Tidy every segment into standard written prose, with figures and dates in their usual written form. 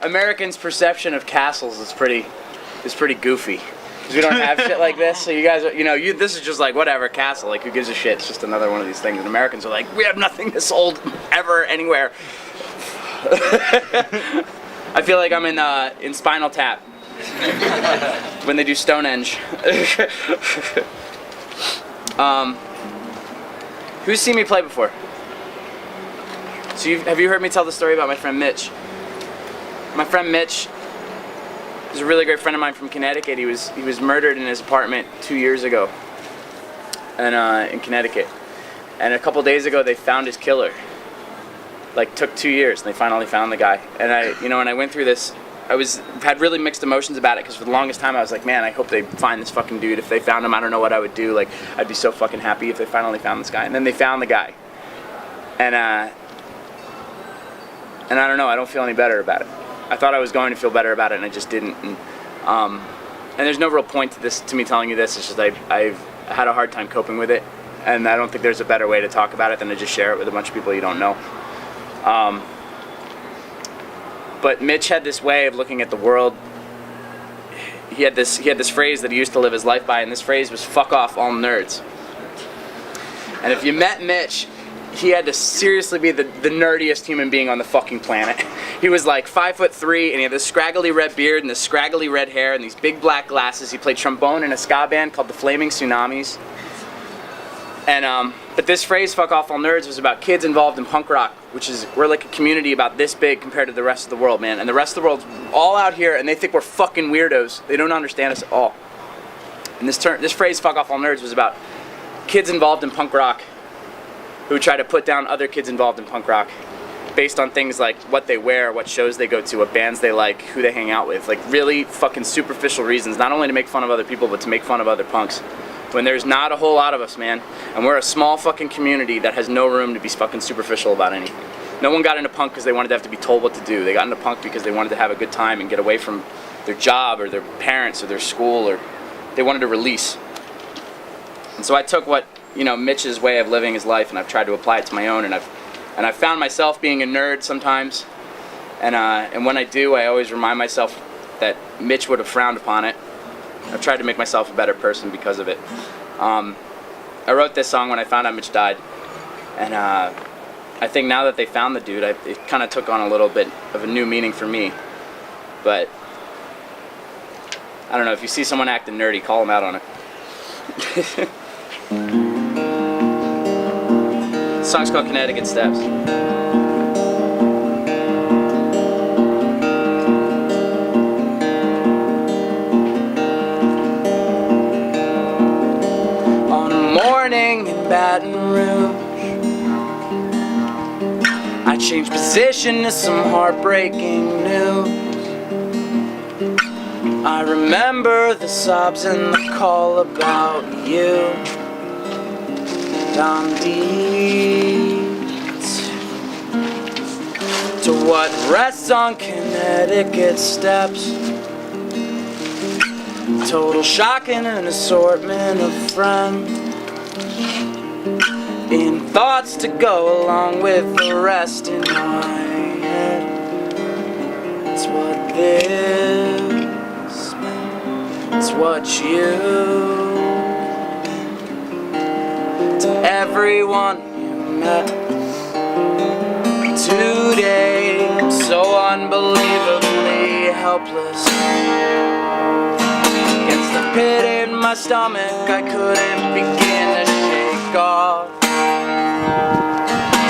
Americans' perception of castles is pretty goofy. Because we don't have shit like this, so you guys are, this is just like, whatever, castle, like, who gives a shit? It's just another one of these things. And Americans are like, we have nothing this old ever, anywhere. I feel like I'm in Spinal Tap. When they do Stonehenge. Who's seen me play before? So have you heard me tell the story about my friend Mitch? My friend Mitch is a really great friend of mine from Connecticut. He was murdered in his apartment 2 years ago, in Connecticut. And a couple days ago, they found his killer. Like, took 2 years, and they finally found the guy. And when I went through this, had really mixed emotions about it, because for the longest time I was like, man, I hope they find this fucking dude. If they found him, I don't know what I would do. Like, I'd be so fucking happy if they finally found this guy. And then they found the guy. And I don't know, I don't feel any better about it. I thought I was going to feel better about it, and I just didn't. And there's no real point to me telling you this. It's just I've had a hard time coping with it, and I don't think there's a better way to talk about it than to just share it with a bunch of people you don't know. But Mitch had this way of looking at the world. He had this phrase that he used to live his life by, and this phrase was "fuck off all nerds." And if you met Mitch, he had to seriously be the nerdiest human being on the fucking planet. He was like 5'3", and he had this scraggly red beard and this scraggly red hair and these big black glasses. He played trombone in a ska band called the Flaming Tsunamis. And but this phrase "fuck off all nerds" was about kids involved in punk rock, we're like a community about this big compared to the rest of the world, man. And the rest of the world's all out here, and they think we're fucking weirdos. They don't understand us at all. And this phrase "fuck off all nerds" was about kids involved in punk rock who try to put down other kids involved in punk rock based on things like what they wear, what shows they go to, what bands they like, who they hang out with. Like, really fucking superficial reasons, not only to make fun of other people, but to make fun of other punks. When there's not a whole lot of us, man. And we're a small fucking community that has no room to be fucking superficial about anything. No one got into punk because they wanted to have to be told what to do. They got into punk because they wanted to have a good time and get away from their job or their parents or their school, or they wanted to release. And so I took what, Mitch's way of living his life, and I've tried to apply it to my own, and I've found myself being a nerd sometimes. And when I do, I always remind myself that Mitch would have frowned upon it. I've tried to make myself a better person because of it. I wrote this song when I found out Mitch died, and I think now that they found the dude, it kind of took on a little bit of a new meaning for me. But I don't know, if you see someone acting nerdy, call them out on it. The song's called Connecticut Steps. Morning in Baton Rouge, I changed position to some heartbreaking news. I remember the sobs and the call about you. I'm deep to what rests on Connecticut steps. Total shock and an assortment of friends, in thoughts to go along with the rest in my head. It's what this meant. It's what you, to everyone you met today. I'm so unbelievably helpless against the pit in my stomach I couldn't begin to shake off.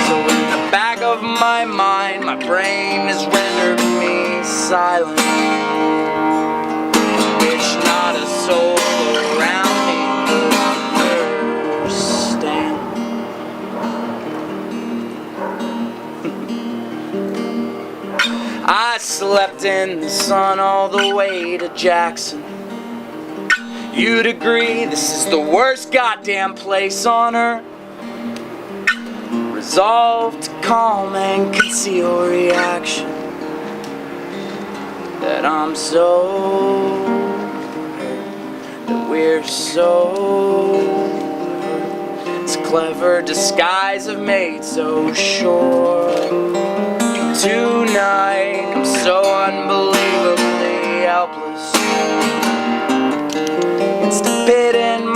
So in the back of my mind, my brain has rendered me silent. Wish not a soul around me could understand. I slept in the sun all the way to Jackson. You'd agree this is the worst goddamn place on earth. Resolved to calm and conceal reaction, that I'm so hurt, that we're so hurt. It's clever disguise I've made so sure. Tonight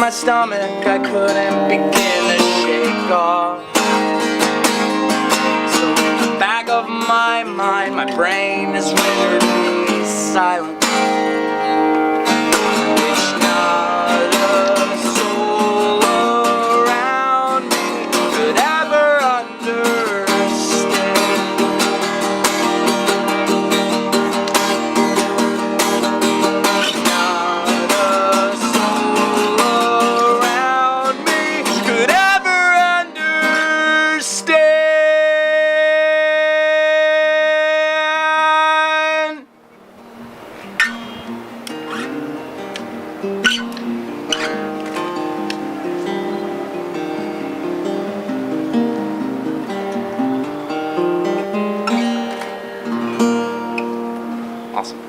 my stomach I couldn't begin to shake off. So in the back of my mind, my brain is weirdly silent. Wish not a soul around me could ever understand. Not a soul around me could ever understand. Awesome.